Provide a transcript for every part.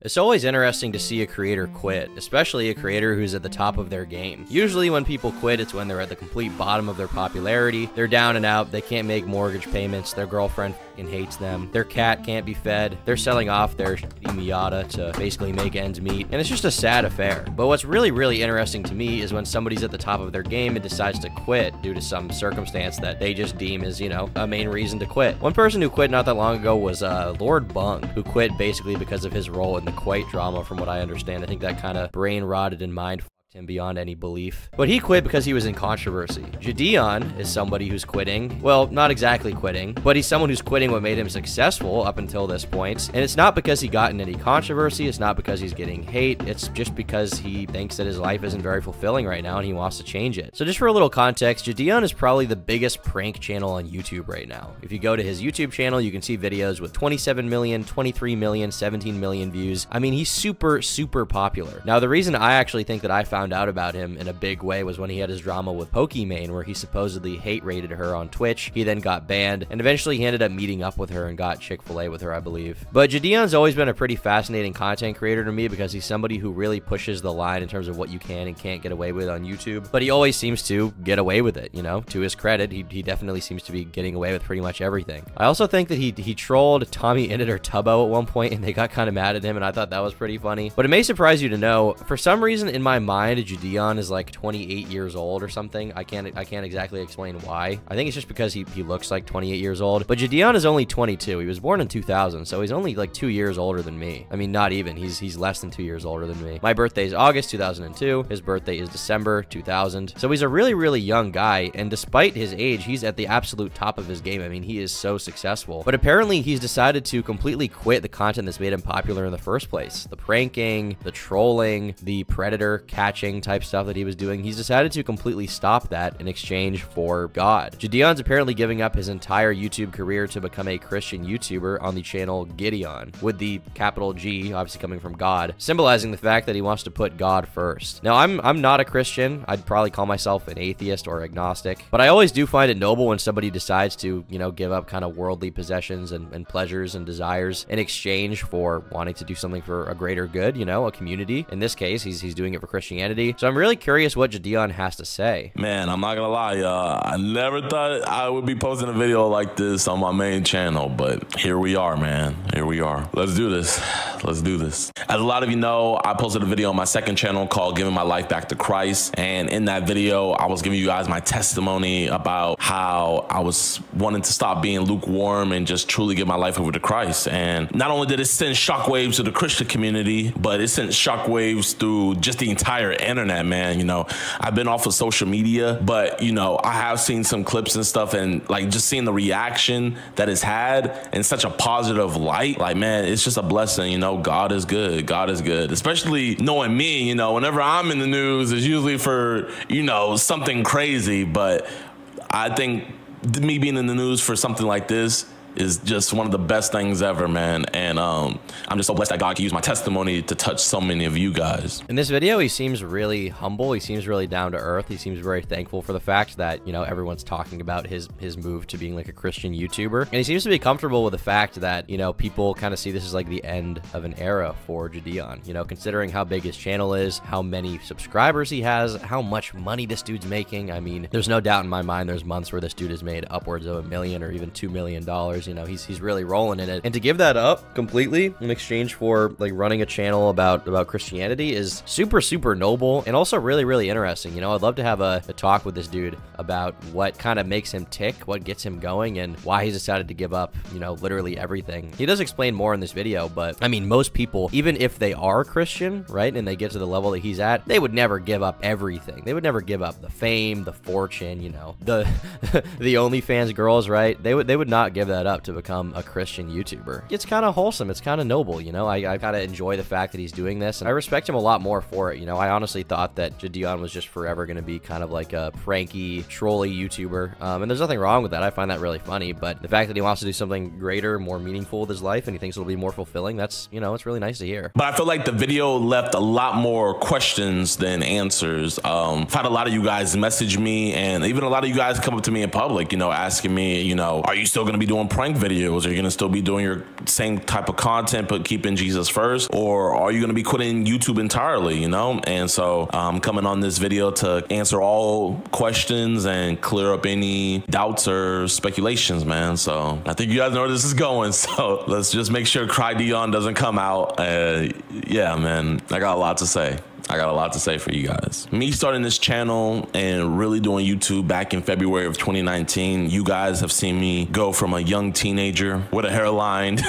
It's always interesting to see a creator quit, especially a creator who's at the top of their game. Usually when people quit, it's when they're at the complete bottom of their popularity. They're down and out, they can't make mortgage payments, their girlfriend fucking hates them, their cat can't be fed, they're selling off their Miata to basically make ends meet, and it's just a sad affair. But what's really interesting to me is when somebody's at the top of their game and decides to quit due to some circumstance that they just deem as, you know, a main reason to quit. One person who quit not that long ago was Lord Bung, who quit basically because of his role in the Kuwait drama, from what I understand. I think that kind of brain rotted and mind him beyond any belief. But he quit because he was in controversy. Jidion is somebody who's quitting. Well, not exactly quitting, but he's someone who's quitting what made him successful up until this point. And it's not because he got in any controversy. It's not because he's getting hate. It's just because he thinks that his life isn't very fulfilling right now and he wants to change it. So just for a little context, Jidion is probably the biggest prank channel on YouTube right now. If you go to his YouTube channel, you can see videos with 27 million, 23 million, 17 million views. I mean, he's super popular. Now, the reason I actually think that I found out about him in a big way was when he had his drama with Pokimane, where he supposedly hate rated her on Twitch. He then got banned, and eventually he ended up meeting up with her and got Chick-fil-A with her, I believe. But Jidion's always been a pretty fascinating content creator to me because he's somebody who really pushes the line in terms of what you can and can't get away with on YouTube. But he always seems to get away with it, you know? To his credit, he definitely seems to be getting away with pretty much everything. I also think that he trolled Tommy Innit or Tubbo at one point, and they got kind of mad at him, and I thought that was pretty funny. But it may surprise you to know, for some reason in my mind, Jidion is like 28 years old or something. I can't exactly explain why. I think it's just because he looks like 28 years old. But Jidion is only 22. He was born in 2000, so he's only like 2 years older than me. I mean, not even. He's less than 2 years older than me. My birthday is August 2002. His birthday is December 2000. So he's a really young guy, and despite his age, he's at the absolute top of his game. I mean, he is so successful. But apparently, he's decided to completely quit the content that's made him popular in the first place. The pranking, the trolling, the predator catching type stuff that he was doing. He's decided to completely stop that in exchange for God. Jidion's apparently giving up his entire YouTube career to become a Christian YouTuber on the channel Jidion, with the capital G, obviously coming from God, symbolizing the fact that he wants to put God first. Now, I'm not a Christian. I'd probably call myself an atheist or agnostic, but I always do find it noble when somebody decides to, you know, give up kind of worldly possessions and pleasures and desires in exchange for wanting to do something for a greater good, you know, a community. In this case, he's doing it for Christianity. So I'm really curious what Jidion has to say. Man, I'm not gonna lie, y'all. I never thought I would be posting a video like this on my main channel, but here we are, man. Here we are. Let's do this. Let's do this. As a lot of you know, I posted a video on my second channel called Giving My Life Back to Christ. And in that video, I was giving you guys my testimony about how I was wanting to stop being lukewarm and just truly give my life over to Christ. And not only did it send shockwaves to the Christian community, but it sent shockwaves through just the entire internet, man. You know, I've been off of social media, but you know, I have seen some clips and stuff, and like just seeing the reaction that it's had in such a positive light, like, man, it's just a blessing. You know, God is good. God is good. Especially knowing me, you know, whenever I'm in the news, it's usually for, you know, something crazy. But I think me being in the news for something like this is just one of the best things ever, man. And I'm just so blessed that God can use my testimony to touch so many of you guys. In this video, he seems really humble. He seems really down to earth. He seems very thankful for the fact that, you know, everyone's talking about his move to being like a Christian YouTuber. And he seems to be comfortable with the fact that, you know, people kind of see this as like the end of an era for Jidion. You know, considering how big his channel is, how many subscribers he has, how much money this dude's making. I mean, there's no doubt in my mind there's months where this dude has made upwards of $1 million or even $2 million. You know, he's really rolling in it, and to give that up completely in exchange for like running a channel about Christianity is super noble, and also really interesting. You know, I'd love to have a talk with this dude about what kind of makes him tick, what gets him going, and why he's decided to give up, you know, literally everything. He does explain more in this video, but I mean, most people, even if they are Christian, right, and they get to the level that he's at, they would never give up everything. They would never give up the fame, the fortune, you know, the the OnlyFans girls, right? They would not give that up to become a Christian YouTuber. It's kind of wholesome. It's kind of noble, you know. I kind of enjoy the fact that he's doing this, and I respect him a lot more for it. You know, I honestly thought that Jidion was just forever going to be kind of like a pranky, trolly YouTuber, and there's nothing wrong with that. I find that really funny, but the fact that he wants to do something greater, more meaningful with his life, and he thinks it'll be more fulfilling, that's, you know, it's really nice to hear. But I feel like the video left a lot more questions than answers. I've had a lot of you guys message me, and even a lot of you guys come up to me in public, you know, asking me, you know, are you still going to be doing prank videos? Are you gonna still be doing your same type of content but keeping Jesus first, or are you gonna be quitting YouTube entirely, you know? And so I'm coming on this video to answer all questions and clear up any doubts or speculations, man. So I think you guys know where this is going, so let's just make sure Jidion doesn't come out. Yeah, man, I got a lot to say. I got a lot to say for you guys. Me starting this channel and really doing YouTube back in February of 2019, you guys have seen me go from a young teenager with a hairline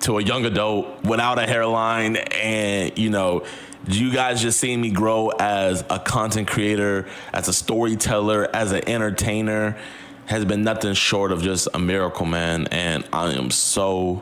to a young adult without a hairline. And, you know, you guys just seeing me grow as a content creator, as a storyteller, as an entertainer has been nothing short of just a miracle, man. And I am so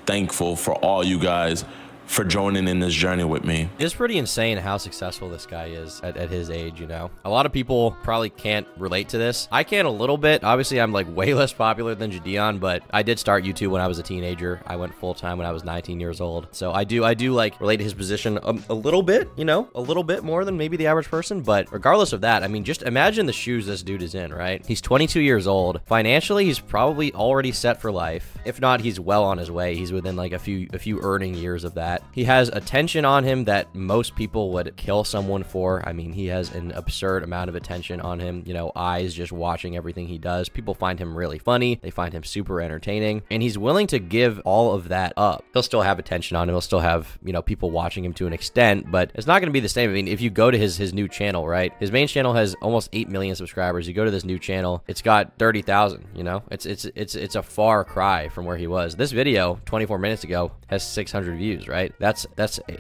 thankful for all you guys for joining in this journey with me. It's pretty insane how successful this guy is at his age, you know? A lot of people probably can't relate to this. I can a little bit. Obviously, I'm like way less popular than Jidion, but I did start YouTube when I was a teenager. I went full-time when I was 19 years old. So I do like relate to his position a little bit, you know? A little bit more than maybe the average person, but regardless of that, I mean, just imagine the shoes this dude is in, right? He's 22 years old. Financially, he's probably already set for life. If not, he's well on his way. He's within like a few earning years of that. He has attention on him that most people would kill someone for. I mean, he has an absurd amount of attention on him, you know, eyes just watching everything he does. People find him really funny. They find him super entertaining, and he's willing to give all of that up. He'll still have attention on him. He'll still have, you know, people watching him to an extent, but it's not going to be the same. I mean, if you go to his new channel, right? His main channel has almost 8 million subscribers. You go to this new channel, it's got 30,000, you know? It's a far cry from where he was. This video 24 minutes ago has 600 views, right? That's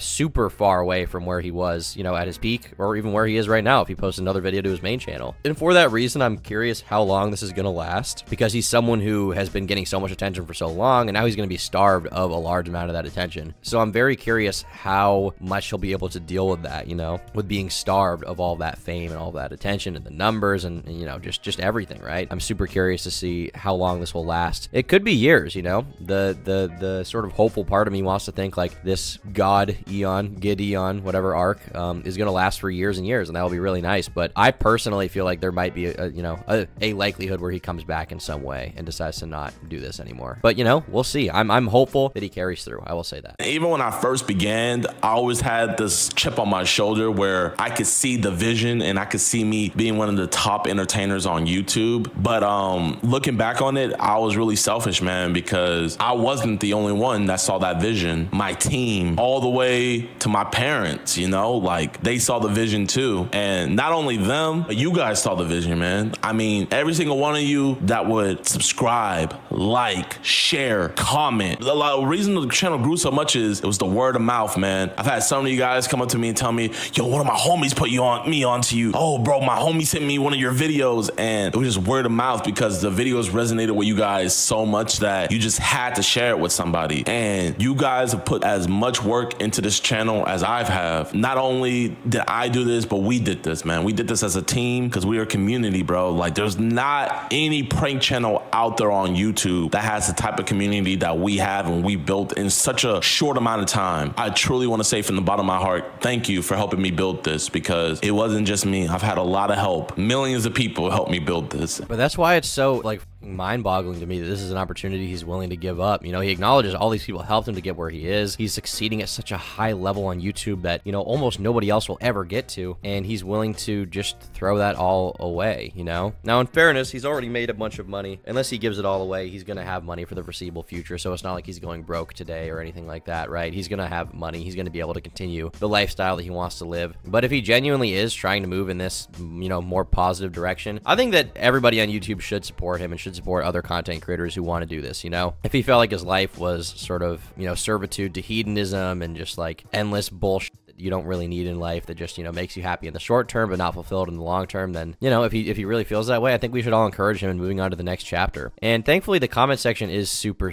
super far away from where he was, you know, at his peak, or even where he is right now if he posts another video to his main channel. And for that reason, I'm curious how long this is going to last, because he's someone who has been getting so much attention for so long, and now he's going to be starved of a large amount of that attention. So I'm very curious how much he'll be able to deal with that, you know, with being starved of all that fame and all that attention and the numbers and you know, just everything, right? I'm super curious to see how long this will last. It could be years, you know. The sort of hopeful part of me wants to think like this Jidion, whatever arc, is going to last for years and years, and that will be really nice. But I personally feel like there might be a likelihood where he comes back in some way and decides to not do this anymore. But, you know, we'll see. I'm hopeful that he carries through. I will say that. Even when I first began, I always had this chip on my shoulder where I could see the vision and I could see me being one of the top entertainers on YouTube. But looking back on it, I was really selfish, man, because I wasn't the only one that saw that vision. My team, all the way to my parents, you know, like they saw the vision too. And not only them, but you guys saw the vision, man. I mean, every single one of you that would subscribe, like, share, comment. The reason the channel grew so much is it was the word of mouth, man. I've had some of you guys come up to me and tell me, yo, one of my homies put me onto you. Oh, bro, my homie sent me one of your videos, and it was just word of mouth because the videos resonated with you guys so much that you just had to share it with somebody. And you guys have put as much work into this channel as I've have. Not only did I do this, but we did this, man. We did this as a team because we are a community, bro. Like, there's not any prank channel out there on YouTube that has the type of community that we have and we built in such a short amount of time. I truly want to say from the bottom of my heart, thank you for helping me build this, because it wasn't just me. I've had a lot of help. Millions of people helped me build this. But that's why it's so, like, mind-boggling to me that this is an opportunity he's willing to give up. You know, he acknowledges all these people helped him to get where he is. He's succeeding at such a high level on YouTube that, you know, almost nobody else will ever get to, and he's willing to just throw that all away, you know? Now, in fairness, he's already made a bunch of money. Unless he gives it all away, he's gonna have money for the foreseeable future, so it's not like he's going broke today or anything like that, right? He's gonna have money. He's gonna be able to continue the lifestyle that he wants to live. But if he genuinely is trying to move in this, you know, more positive direction, I think that everybody on YouTube should support him and should support other content creators who want to do this, you know? If he felt like his life was sort of, you know, servitude to hedonism and just like endless bullshit you don't really need in life that just, you know, makes you happy in the short term but not fulfilled in the long term, then, you know, if he really feels that way, I think we should all encourage him in moving on to the next chapter. And thankfully, the comment section is super,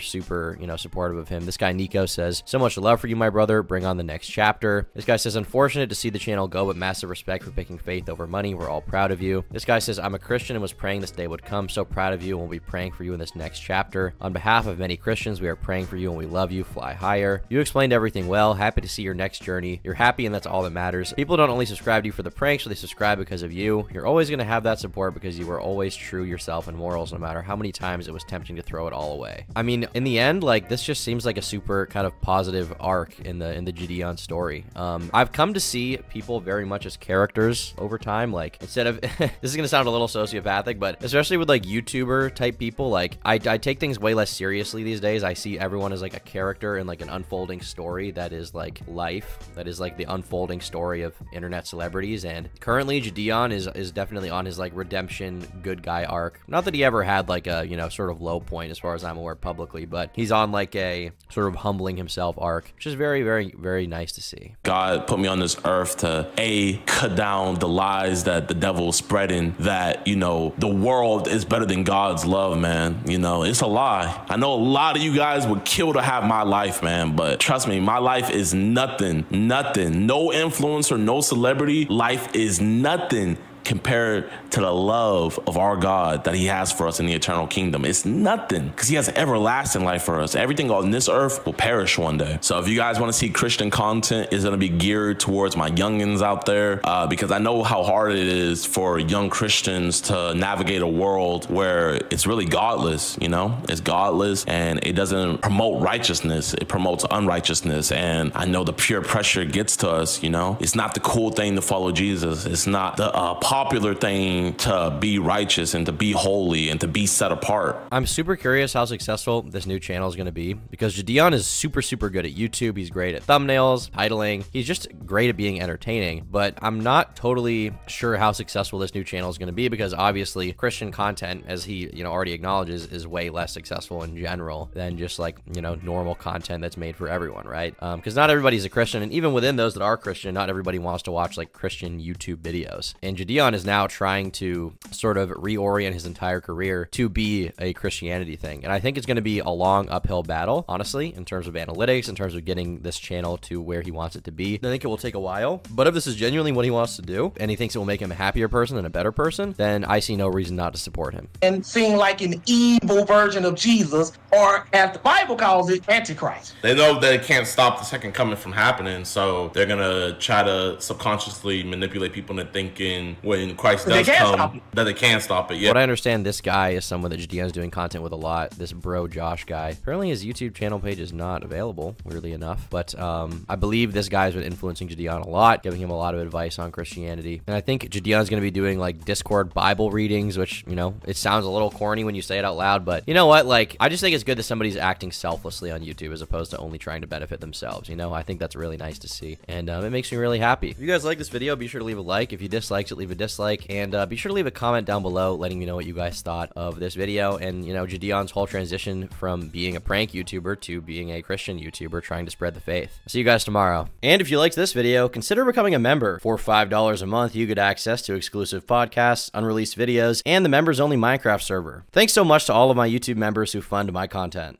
you know, supportive of him. This guy, Nico, says, "So much love for you, my brother. Bring on the next chapter." This guy says, "Unfortunate to see the channel go, but massive respect for picking faith over money. We're all proud of you." This guy says, "I'm a Christian and was praying this day would come. So proud of you, and we'll be praying for you in this next chapter. On behalf of many Christians, we are praying for you and we love you. Fly higher. You explained everything well. Happy to see your next journey. You're happy happy, and that's all that matters. People don't only subscribe to you for the pranks, or they subscribe because of you. You're always going to have that support because you were always true yourself and morals, no matter how many times it was tempting to throw it all away. I mean, in the end, like, this just seems like a super kind of positive arc in the Jidion story. I've come to see people very much as characters over time. Like, instead of this is gonna sound a little sociopathic, but especially with like YouTuber type people, like I take things way less seriously these days. I see everyone as like a character in like an unfolding story that is like life, that is like the unfolding story of internet celebrities. And currently Jidion is definitely on his like redemption good guy arc. Not that he ever had like a, you know, sort of low point as far as I'm aware publicly, but he's on like a sort of humbling himself arc, which is very, very, very nice to see. God put me on this earth to cut down the lies that the devil is spreading, that, you know, the world is better than God's love, man. You know, it's a lie. I know a lot of you guys would kill to have my life, man, but trust me, my life is nothing. No influencer, no celebrity. Life is nothing compared to the love of our God that he has for us in the eternal kingdom. It's nothing, because he has everlasting life for us. Everything on this earth will perish one day. So if you guys want to see Christian content, it's going to be geared towards my youngins out there, because I know how hard it is for young Christians to navigate a world where it's really godless, you know? It's godless, and it doesn't promote righteousness. It promotes unrighteousness. And I know the peer pressure gets to us, you know? It's not the cool thing to follow Jesus. It's not the popular thing to be righteous and to be holy and to be set apart. I'm super curious how successful this new channel is going to be, because Jidion is super good at YouTube. He's great at thumbnails, titling. He's just great at being entertaining, but I'm not totally sure how successful this new channel is going to be, because obviously Christian content, as he, you know, already acknowledges, is way less successful in general than just like, you know, normal content that's made for everyone, right? Because not everybody's a Christian, and even within those that are Christian, not everybody wants to watch like Christian YouTube videos. And Jidion is now trying to sort of reorient his entire career to be a Christianity thing. And I think it's going to be a long uphill battle, honestly, in terms of analytics, in terms of getting this channel to where he wants it to be. I think it will take a while, but if this is genuinely what he wants to do, and he thinks it will make him a happier person and a better person, then I see no reason not to support him. And seem like an evil version of Jesus, or as the Bible calls it, Antichrist. They know that it can't stop the second coming from happening, so they're gonna try to subconsciously manipulate people into thinking when Christ does come that they can stop it. Yeah. What I understand, this guy is someone that Jidion is doing content with a lot. This bro Josh guy. Apparently his YouTube channel page is not available, weirdly enough. But I believe this guy's been influencing Jidion a lot, giving him a lot of advice on Christianity. And I think Jidion's going to be doing like Discord Bible readings, which, you know, it sounds a little corny when you say it out loud, but you know what? Like, I just think it's good that somebody's acting selflessly on YouTube as opposed to only trying to benefit themselves. You know, I think that's really nice to see. And it makes me really happy. If you guys like this video, be sure to leave a like. If you dislike it, leave a dislike. And be sure to leave a comment down below letting me know what you guys thought of this video and, you know, Jidion's whole transition from being a prank YouTuber to being a Christian YouTuber trying to spread the faith. I'll see you guys tomorrow. And if you liked this video, consider becoming a member. For $5 a month, you get access to exclusive podcasts, unreleased videos, and the members-only Minecraft server. Thanks so much to all of my YouTube members who fund my content.